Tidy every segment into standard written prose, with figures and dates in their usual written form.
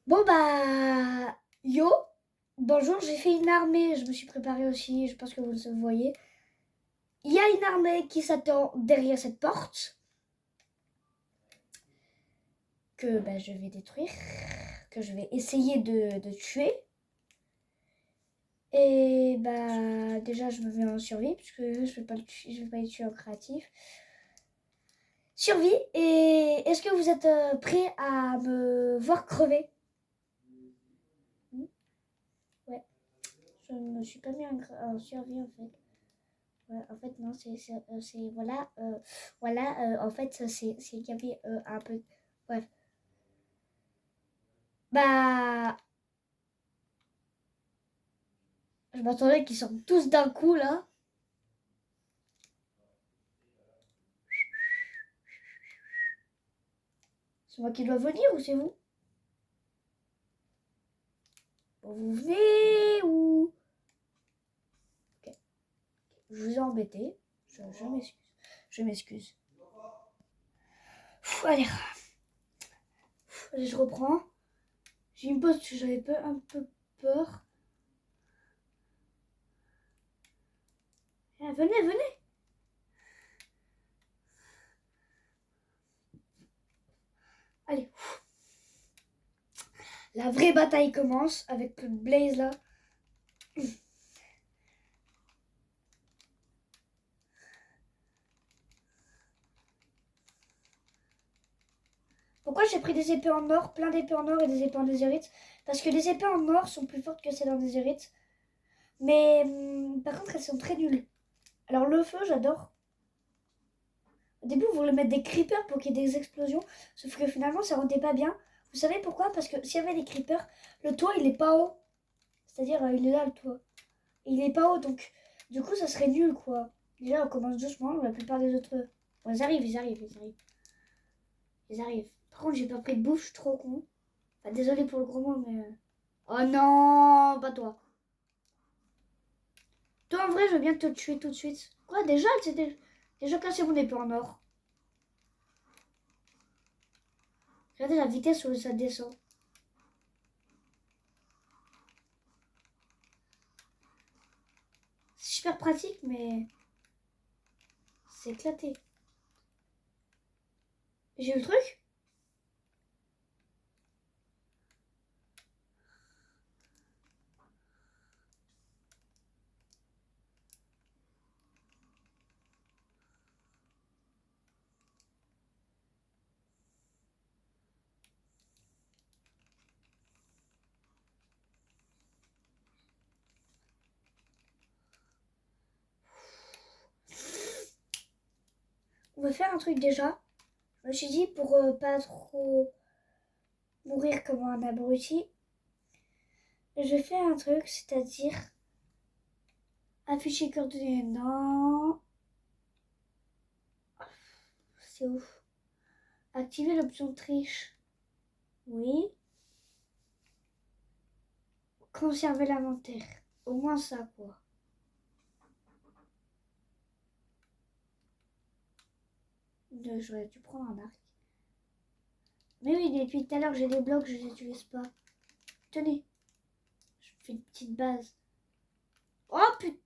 Bon bah, yo, bonjour, j'ai fait une armée, je me suis préparée aussi, je pense que vous le voyez. Il y a une armée qui s'attend derrière cette porte, que bah, je vais détruire, que je vais essayer de tuer. Et bah déjà je me mets en survie, puisque je vais pas les tuer en créatif. Survie, et est-ce que vous êtes prêts à me voir crever? Ouais, je me suis pas mis en survie en fait. Ouais, en fait, non, voilà, en fait, c'est qu'il y avait un peu. Bref. Bah, je m'attendais qu'ils sortent tous d'un coup, là. C'est moi qui dois venir ou c'est vous? Bon, vous venez ou. Ok, je vous ai embêté. Je m'excuse. Je m'excuse. Allez, allez, je reprends. J'ai une pause parce que j'avais un peu peur. Ah, venez, venez. Allez. La vraie bataille commence avec le Blaze là. Pourquoi j'ai pris des épées en or, plein d'épées en or et des épées en déshérite? Parce que les épées en or sont plus fortes que celles en déshérite. Mais par contre, elles sont très nulles. Alors le feu, j'adore. Au début, on voulait mettre des creepers pour qu'il y ait des explosions. Sauf que finalement, ça rendait pas bien. Vous savez pourquoi? Parce que s'il y avait des creepers, le toit, il est pas haut. C'est-à-dire, il est là, le toit. Et il est pas haut, donc du coup, ça serait nul, quoi. Déjà, on commence doucement. La plupart des autres... Bon, ils arrivent, ils arrivent, ils arrivent. Ils arrivent. Par contre, j'ai pas pris de bouffe, je suis trop con. Enfin, désolé pour le gros mot, mais... Oh non, pas toi. Toi, en vrai, je veux bien te tuer tout de suite. Quoi, déjà, c'était déjà cassé mon épée en or. Regardez la vitesse où ça descend. C'est super pratique, mais c'est éclaté. J'ai eu le truc. On va faire un truc déjà. Je me suis dit, pour pas trop mourir comme un abruti, je fais un truc, c'est-à-dire afficher coordonnées. Non, c'est ouf. Activer l'option triche. Oui. Conserver l'inventaire. Au moins ça, quoi. J'aurais dû prendre un arc. Mais oui, depuis tout à l'heure, j'ai des blocs, je les utilise pas. Tenez, je fais une petite base. Oh putain!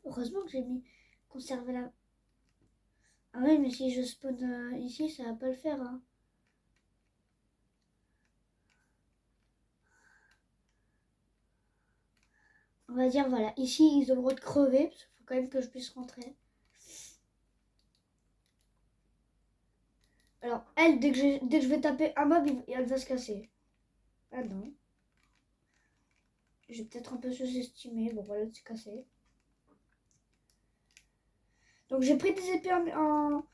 Heureusement que j'ai mis conserver la. Ah oui, mais si je spawn ici, ça va pas le faire. Hein. On va dire, voilà, ici, ils ont le droit de crever, parce qu'il faut quand même que je puisse rentrer. Alors, elle, dès que je vais taper un mob, elle va se casser. Ah non. J'ai peut-être un peu sous-estimé. Bon, voilà, c'est cassé. Donc, j'ai pris des épées en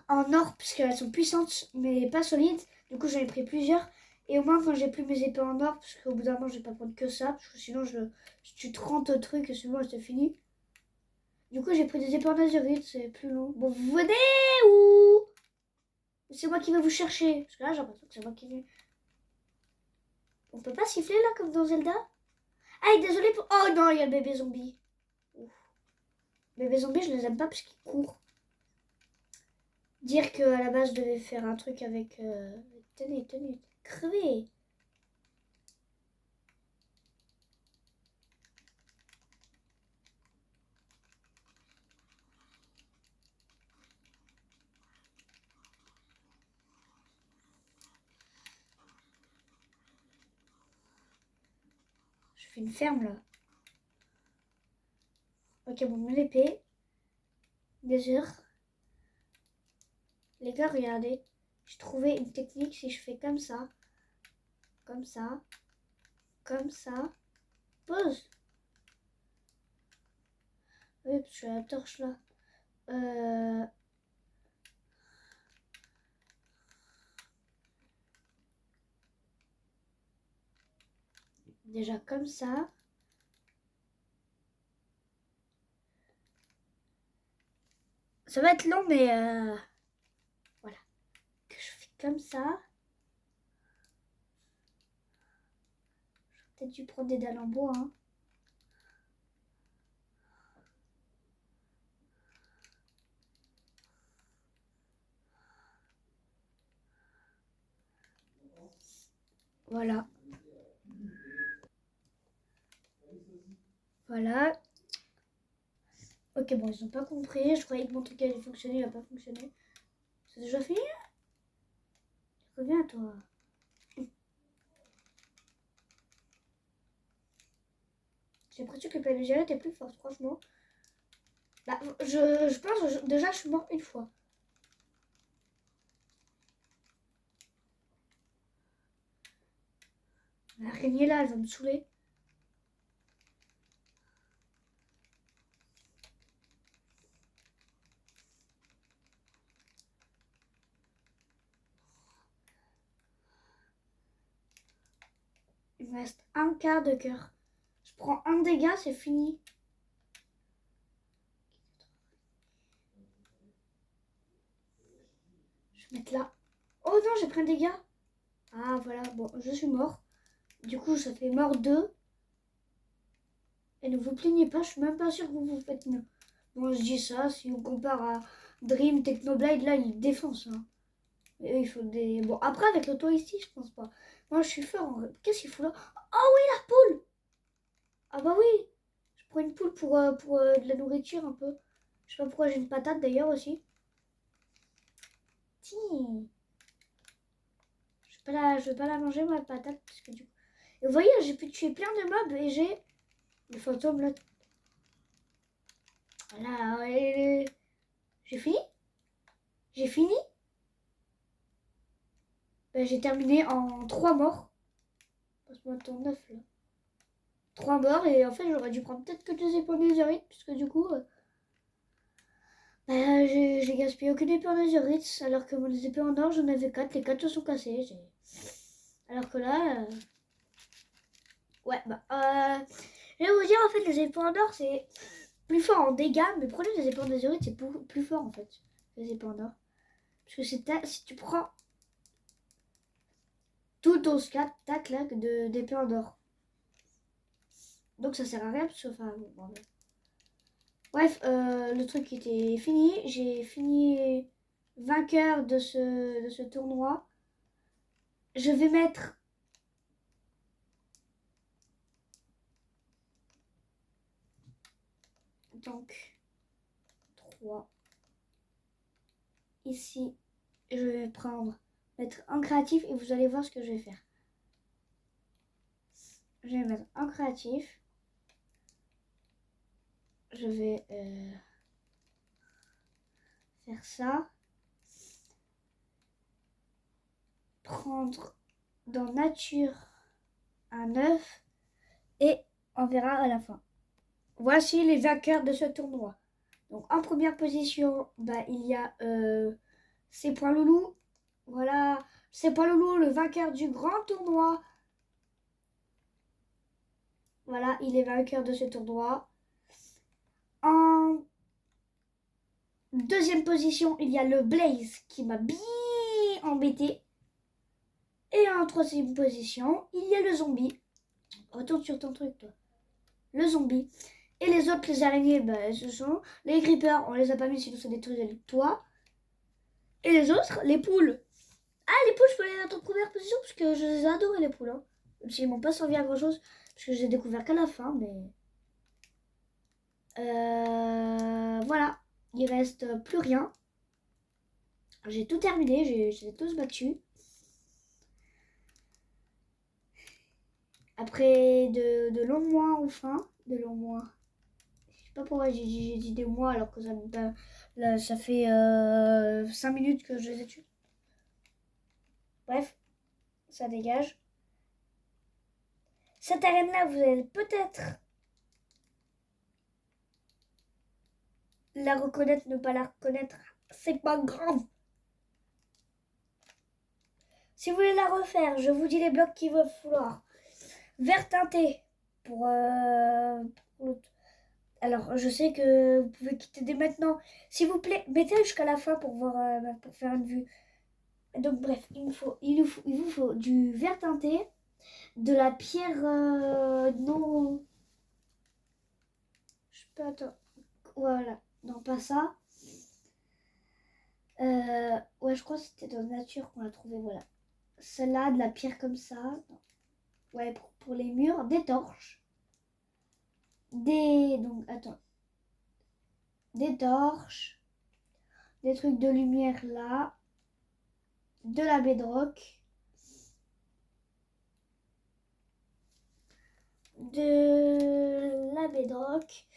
or, parce qu'elles sont puissantes, mais pas solides. Du coup, j'en ai pris plusieurs. Et au moins, quand j'ai plus mes épées en or, parce qu'au bout d'un moment, je vais pas prendre que ça, parce que sinon, je tue 30 trucs et sinon, c'est fini. Du coup, j'ai pris des épées en azurite, c'est plus long. Bon, vous venez ou c'est moi qui vais vous chercher? Parce que là, j'ai l'impression que c'est moi qui vais. On peut pas siffler là, comme dans Zelda? Ah, désolé pour. Oh non, il y a le bébé zombie. Ouf. Bébé zombie, je les aime pas parce qu'ils courent. Dire qu'à la base, je devais faire un truc avec... Tenez, crevez. Je fais une ferme, là. Ok, bon, l'épée. Des heures. Les gars, regardez. J'ai trouvé une technique si je fais comme ça. Comme ça. Comme ça. Pause. Oui, parce que j'ai la torche là. Déjà comme ça. Ça va être long, mais voilà. Que je fais comme ça. J'aurais peut-être dû prendre des dalles en bois, hein. Voilà. Voilà. Ok, bon, ils ont pas compris. Je croyais que mon truc allait fonctionner, il a pas fonctionné. C'est déjà fini? Reviens, toi. J'ai l'impression que le PNG était plus forte, franchement. Bah, je pense que déjà, je suis mort une fois. L'araignée là, elle va me saouler. Il me reste un quart de cœur. Je prends un dégât, c'est fini. Je vais mettre là. Oh non, j'ai pris un dégât. Ah voilà, bon, je suis mort. Du coup, ça fait mort 2. Et ne vous plaignez pas, je suis même pas sûre que vous vous faites mieux. Bon, je dis ça, si on compare à Dream, Technoblade, là, il défonce. Hein. Et eux, il faut des... Bon, après, avec l'auto ici, je pense pas. Moi, je suis fort, en vrai. Qu'est-ce qu'il faut là? Oh oui, la poule! Ah bah oui! Je prends une poule pour de la nourriture, un peu. Je sais pas pourquoi j'ai une patate, d'ailleurs, aussi. Tiens! Je vais pas la manger, ma patate, parce que du coup... Et vous voyez, j'ai pu tuer plein de mobs, et j'ai... Le fantôme, là... Voilà, j'ai fini? J'ai fini? Ben, j'ai terminé en 3 morts. Passe-moi ton 9 là. 3 morts et en fait j'aurais dû prendre peut-être que 2 épées en netherite puisque du coup j'ai gaspillé aucune épée en netherite alors que mon épées en or j'en avais 4, les 4 se sont cassés. Alors que là ouais bah je vais vous dire en fait les épées en or c'est plus fort en dégâts mais le problème des épées en netherite c'est plus fort en fait les épées en or. Parce que si tu prends tout ton scat tac là d'épée en or. Donc ça sert à rien parce que enfin bon, bref, le truc était fini. J'ai fini vainqueur de ce tournoi. Je vais mettre donc 3 ici. Je vais mettre en créatif et vous allez voir ce que je vais faire. Je vais mettre en créatif. Je vais faire ça. Prendre dans nature un œuf et on verra à la fin. Voici les vainqueurs de ce tournoi. Donc en première position, bah, il y a C'est Point Loulou. Voilà, C'est Point Loulou, le vainqueur du grand tournoi. Voilà, il est vainqueur de ce tournoi. En deuxième position, il y a le Blaze qui m'a bien embêté. Et en troisième position, il y a le zombie. Retourne sur ton truc, toi. Le zombie Et les autres, les araignées, ce sont les creepers. On les a pas mis sinon ça détruisait le toit. Et les autres, les poules. Ah, les poules, je peux les mettre en première position parce que je les ai adorées, les poules. Hein. Même s'ils m'ont pas servi à grand chose parce que je les ai découverts qu'à la fin, mais... voilà. Il reste plus rien. J'ai tout terminé, j'ai tous battus. Après de longs mois, enfin, de longs mois. Je sais pas pourquoi j'ai dit des mois alors que là, ça fait 5 minutes que je les ai tués. Bref, ça dégage. Cette arène-là, vous allez peut-être la reconnaître, ne pas la reconnaître. C'est pas grave. Si vous voulez la refaire, je vous dis les blocs qu'il va falloir. Vert teinté pour l'autre. Alors, je sais que vous pouvez quitter dès maintenant. S'il vous plaît, mettez jusqu'à la fin pour voir, pour faire une vue. Donc, bref, il vous faut du vert teinté, de la pierre non. Je peux attendre. Voilà, non, pas ça. Ouais, je crois que c'était dans la nature qu'on l'a trouvé. Voilà, celle-là, de la pierre comme ça. Non. Ouais, pour les murs, des torches. Donc, attends. Des torches. Des trucs de lumière là. De la bedrock. De la bedrock.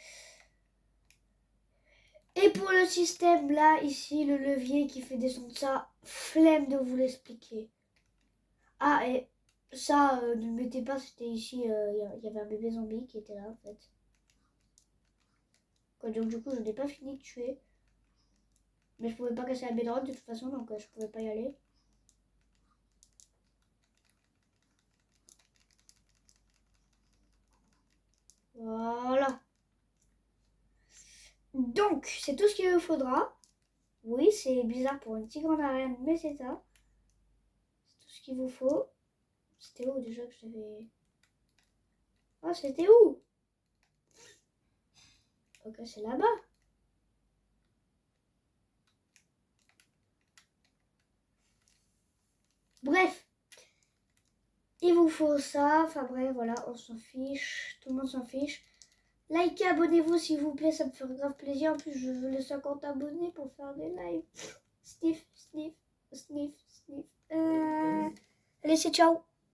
Et pour le système là, ici, le levier qui fait descendre ça, flemme de vous l'expliquer. Ah, et ça, ne le mettez pas, c'était ici, il y avait un bébé zombie qui était là en fait. Quoi, donc du coup, je n'ai pas fini de tuer. Mais je pouvais pas casser la bedrock de toute façon, donc je pouvais pas y aller. Voilà. Donc, c'est tout ce qu'il vous faudra. Oui, c'est bizarre pour une si grande arène, mais c'est ça. C'est tout ce qu'il vous faut. C'était où déjà que j'avais... Ah, c'était où? Ok, c'est là-bas. Bref. Il vous faut ça. Enfin bref, voilà, on s'en fiche. Tout le monde s'en fiche. Likez, abonnez-vous s'il vous plaît, ça me ferait grave plaisir. En plus, je veux les 50 abonnés pour faire des lives. Sniff, sniff, sniff, sniff. Allez, c'est ciao.